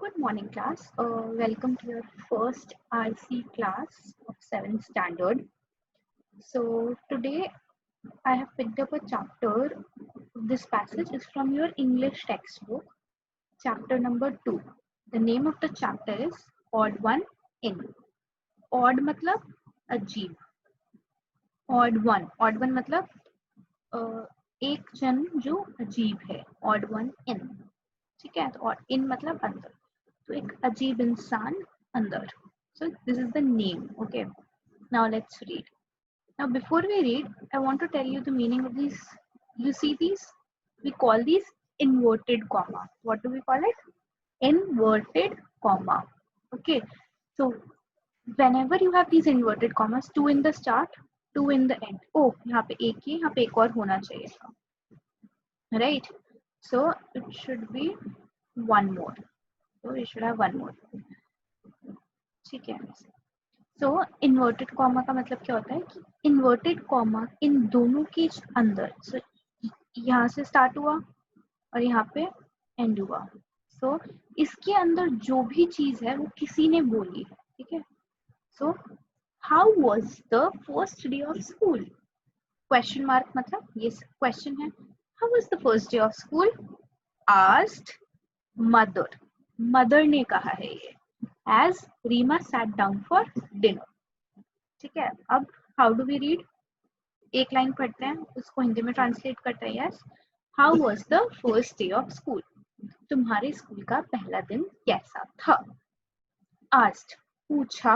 Good morning, class. Welcome to your first RC class of 7th standard. So, today I have picked up a chapter. This passage is from your English textbook, chapter number 2. The name of the chapter is Odd One In. Odd matlab अजीब. Odd one मतलब एक जन जो अजीब है. Odd one in. ठीक है, तो in मतलब अंदर. तो एक अजीब इंसान अंदर. So this is the name. Okay, now let's read. Now before we read, I want to tell you the meaning of these. You see these? We call these inverted comma. What do we call it? Inverted comma. Okay, so whenever you have these inverted commas, two in the start, two in the end. Oh, यहाँ पे एक ही, यहाँ पे एक और होना चाहिए था. Right? So it should be one more. So we should have one more. ठीक है. So inverted comma का मतलब क्या होता है कि inverted comma इन दोनों के अंदर. So यहाँ से start हुआ और यहाँ पे end हुआ. So इसके अंदर जो भी चीज है वो किसी ने बोली है. ठीक है. So how was the first day of school? Question mark मतलब ये question है. How was the first day of school? Asked mother. Mother ने कहा है ये. As Rima sat down for dinner. ठीक है. अब how do we read? एक लाइन पढ़ते हैं, उसको हिंदी में ट्रांसलेट करते हैं. Yes. How was the first day of school? तुम्हारे स्कूल का पहला दिन कैसा था? Asked पूछा.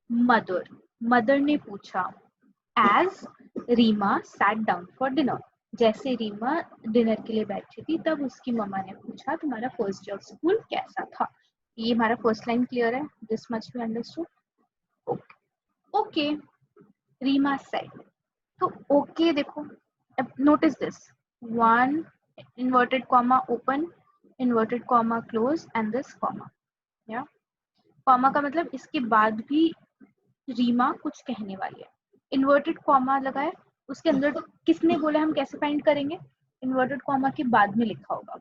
Mother. Mother ने पूछा. As Rima sat down for dinner. जैसे रीमा डिनर के लिए बैठी थी तब उसकी मम्मा ने पूछा तुम्हारा फर्स्ट डे ऑफ स्कूल कैसा था. ये हमारा फर्स्ट लाइन क्लियर है. This much we understood. Okay. Rima said. तो ओके देखो, अब notice this. One inverted comma open, inverted comma close and this comma. या कॉमा का मतलब इसके बाद भी रीमा कुछ कहने वाली है. इन्वर्टेड कॉमा लगा है, उसके अंदर तो किसने बोला हम कैसे फाइंड करेंगे? इन्वर्टेड कॉमा के बाद में लिखा होगा.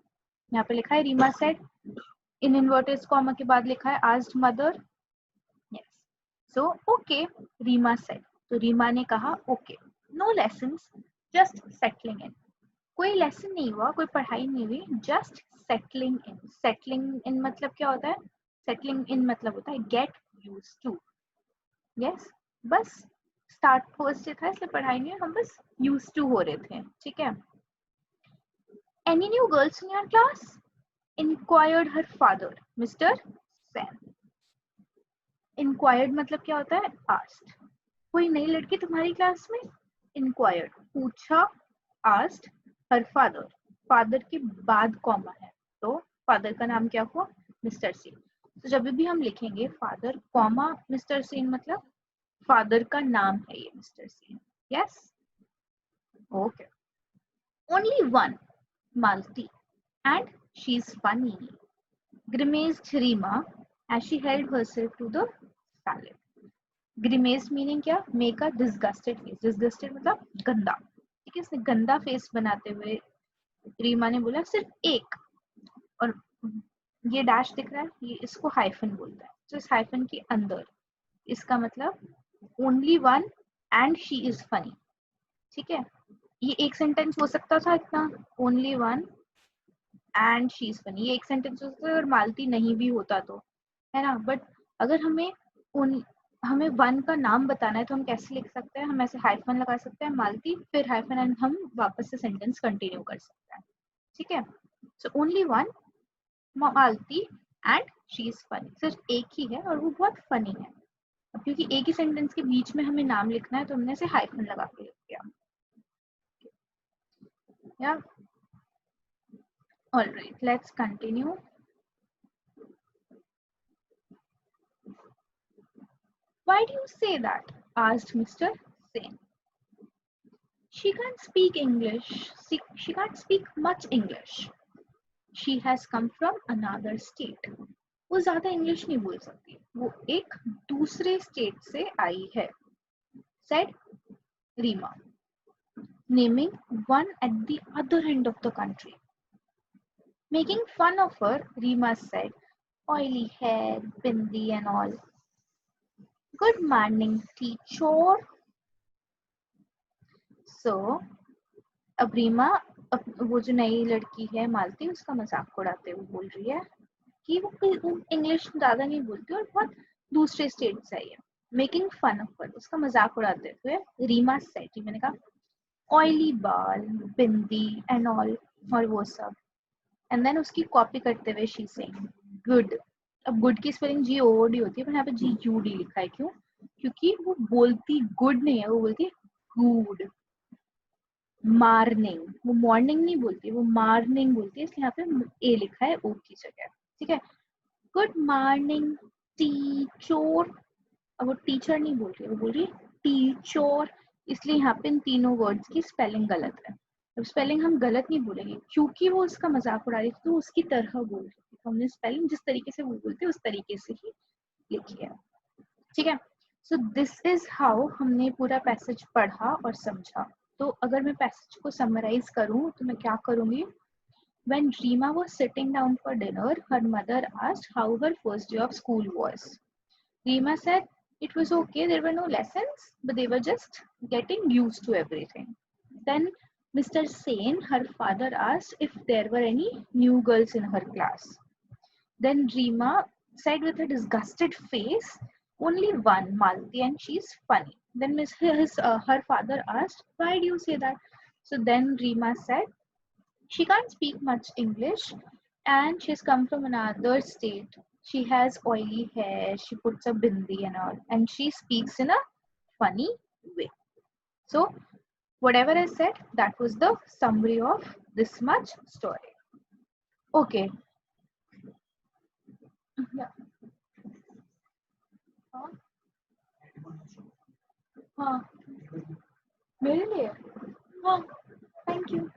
यहाँ पे लिखा है रीमा सेड. इन इन्वर्टेड कॉमा के बाद लिखा है asked mother. Yes. So okay. Rima said. तो रीमा ने कहा okay. No lessons, just settling in. कोई लेसन नहीं हुआ, कोई पढ़ाई नहीं हुई. Just settling in. Settling in मतलब क्या होता है? सेटलिंग इन मतलब होता है गेट यूज्ड टू. यस. बस स्टार्ट फर्स्ट डे था इसलिए पढ़ाई नहीं, हम बस यूज्ड टू हो रहे थे. ठीक है. Any new girls in your class? Inquired her father, mister Sam. Inquired मतलब क्या होता है? आस्क्ड. कोई नई लड़की तुम्हारी क्लास में? इंक्वायर्ड पूछा. Asked her father. फादर के बाद कॉमा है तो फादर का नाम क्या हुआ? मिस्टर सेन. तो जब भी हम लिखेंगे फादर कॉमा मिस्टर सेन मतलब फादर का नाम है ये mister Sen. Yes. Okay. Only one, Malati, and she is funny, grimaced Rima as she held herself to the salad. Grimaced meaning क्या? Make a disgusted face. Disgusted मतलब गंदा. ठीक है. इसने गंदा फेस बनाते हुए रीमा ने बोला सिर्फ एक. और ये डैश दिख रहा है, ये इसको हाइफन बोलता है. तो इस हाइफन के अंदर इसका मतलब only one and she is funny. ठीक है. ये एक सेंटेंस हो सकता था इतना, only one and she is funny. ये एक सेंटेंस हो सकता है अगर मालती नहीं भी होता तो, है ना. बट अगर हमें वन का नाम बताना है तो हम कैसे लिख सकते हैं? हम ऐसे हाइफन लगा सकते हैं मालती, फिर हाइफन एंड हम वापस से सेंटेंस कंटिन्यू कर सकते हैं. ठीक है. So only one, Malati and she is funny. सिर्फ एक ही है और वो बहुत फनी है. अब क्योंकि एक ही सेंटेंस के बीच में हमें नाम लिखना है तो हमने इसे हाइफन लगा के लिख दिया. या all right, let's continue. Why do you say that? Asked Mr. Sen. She can't speak English. She can't speak much English. She has come from another state. वो ज्यादा इंग्लिश नहीं बोल सकती, वो एक दूसरे स्टेट से आई है. Said Rima, naming one at the other end of the country. Making fun of her, Rima said, oily hair, bindi and all. Good morning, teacher. So, अब रीमा वो जो नई लड़की है मालती उसका मजाक उड़ाते हुए बोल रही है कि वो इंग्लिश ज्यादा नहीं बोलती और बहुत दूसरे स्टेट से आई है. मेकिंग फन ऑफ हर, उसका मजाक उड़ाते हुए रीमा सेट, मैंने कहा ऑयली बाल, बिंदी एंड ऑल और वो सब. एंड देन उसकी कॉपी करते हुए शी सेइंग गुड. अब गुड की स्पेलिंग जी ओ डी होती है पर यहाँ पे जी यू डी लिखा है. क्यों? क्योंकि वो बोलती गुड नहीं है, वो बोलती है गुड. मार्निंग, वो मॉर्निंग नहीं बोलती, वो मार्निंग बोलती है, इसलिए यहाँ पे ए लिखा है ओ की जगह. ठीक है. Good morning teacher. अब वो टीचर नहीं बोल रही है, वो बोल रही है टीचर, इसलिए यहाँ पे इन तीनों वर्ड्स की स्पेलिंग गलत है. अब स्पेलिंग हम गलत नहीं बोलेंगे क्योंकि वो उसका मजाक उड़ा रही थी तो उसकी तरह बोल रही थी, तो हमने स्पेलिंग जिस तरीके से वो बोलते उस तरीके से ही लिखी है. ठीक है. सो दिस इज हाउ हमने पूरा पैसेज पढ़ा और समझा. तो अगर मैं पैसेज को समराइज करूं तो मैं क्या करूंगी. When Rima was sitting down for dinner, her mother asked how her first day of school was. Rima said it was okay, there were no lessons, but they were just getting used to everything. Then Mr. Sen, her father, asked if there were any new girls in her class. Then Rima said with a disgusted face, only one, Malti, and she's funny. Then her father asked, why do you say that? So then Rima said, she can't speak much English and she's come from another state. She has oily hair, she puts a bindi and all, and she speaks in a funny way. So, whatever I said, that was the summary of this much story. Okay. Yeah. हाँ, मेरे लिए हाँ, thank you.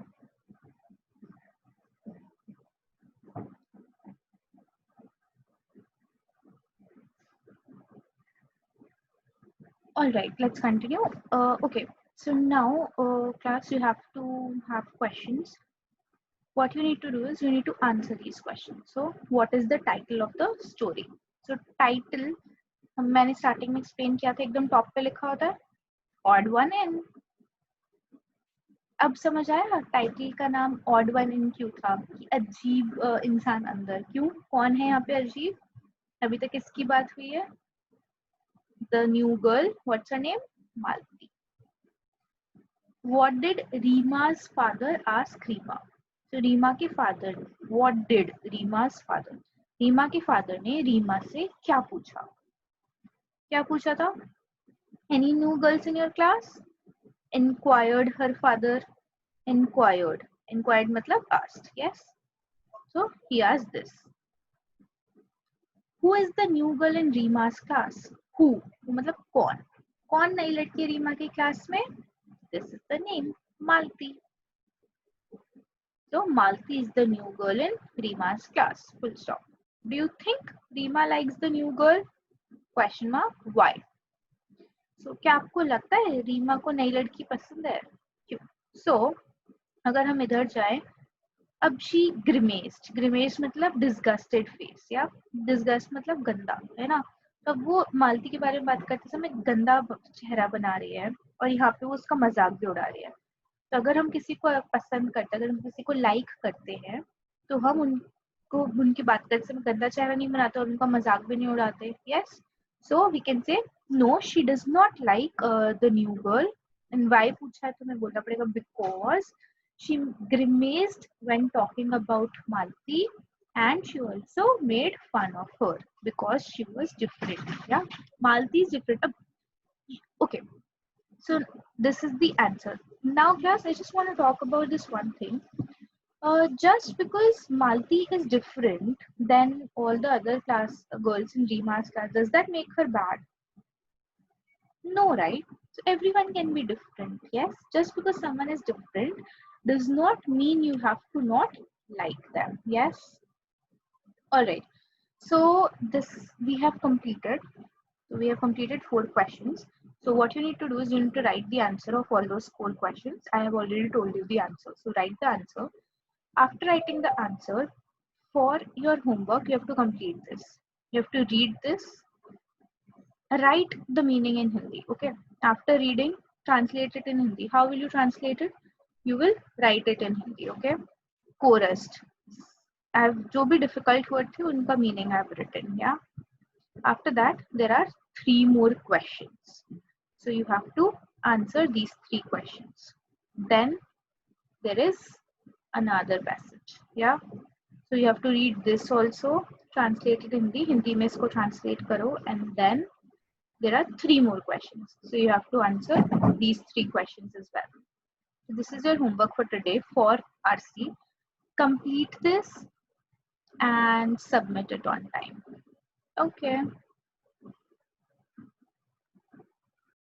All right, let's continue. Okay, so now, class, you have to have questions. What you need to do is you need to answer these questions. So, what is the title of the story? So, title मैंने starting में explain किया था, एकदम top पे लिखा होता है odd one in. अब समझ आया टाइटल का नाम ऑड वन इन क्यों था, कि अजीब इंसान अंदर. क्यों? कौन है यहाँ पे अजीब? अभी तक किसकी बात हुई है? The new girl. What's her name? Malati. What did Rima's father ask Rima? तो रीमा के father, what did Rima's father? Rima के फादर ने रीमा से क्या पूछा? क्या पूछा था? Any new girls in your class? Inquired her father. Inquired. Inquired मतलब asked. Yes. So he asked this. Who is the new girl in Rima's class? Who? मतलब कौन? कौन नई लड़की रीमा की क्लास में? This is the name, Malti. So Malti is the new girl in Rima's class. Full stop. Do you think Rima likes the new girl? Question mark. Why? So क्या आपको लगता है रीमा को नई लड़की पसंद है? क्यों? So अगर हम इधर जाएं, अब she grimaced. Grimaced मतलब disgusted face या disgust मतलब गंदा, है ना? तब वो मालती के बारे में बात करते समय गंदा चेहरा बना रही है और यहाँ पे वो उसका मजाक भी उड़ा रही है. तो अगर हम किसी को पसंद करते हैं, अगर हम किसी को लाइक करते हैं, तो हम उनको उनकी बात करते समय गंदा चेहरा नहीं बनाते और उनका मजाक भी नहीं उड़ाते. Yes. So we can say no, she does not like the new girl. And why पूछा है तो मैं बोलना पड़ेगा because she grimaced when talking about Malti and she also made fun of her because she was different. Yeah, Malti is different. Okay, so this is the answer. Now class, I just want to talk about this one thing. Just because Malti is different than all the other class girls in Rima's class, does that make her bad? No, right? So everyone can be different. Yes, just because someone is different does not mean you have to not like them. Yes. All right. So this we have completed. So we have completed 4 questions. So what you need to do is you need to write the answer of all those 4 questions. I have already told you the answer. So write the answer. After writing the answer, for your homework, you have to complete this. You have to read this, write the meaning in Hindi. Okay. After reading, translate it in Hindi. How will you translate it? You will write it in Hindi. Okay. Chorus. जो भी difficult word थे उनका meaning I have written. Yeah. After that, there are 3 more questions. So you have to answer these 3 questions. Then there is another passage. Yeah. So you have to read this also, translate it in Hindi में इसको translate करो, and then there are 3 more questions. So you have to answer these 3 questions as well. So this is your homework for today for RC. Complete this and submit it on time. Okay.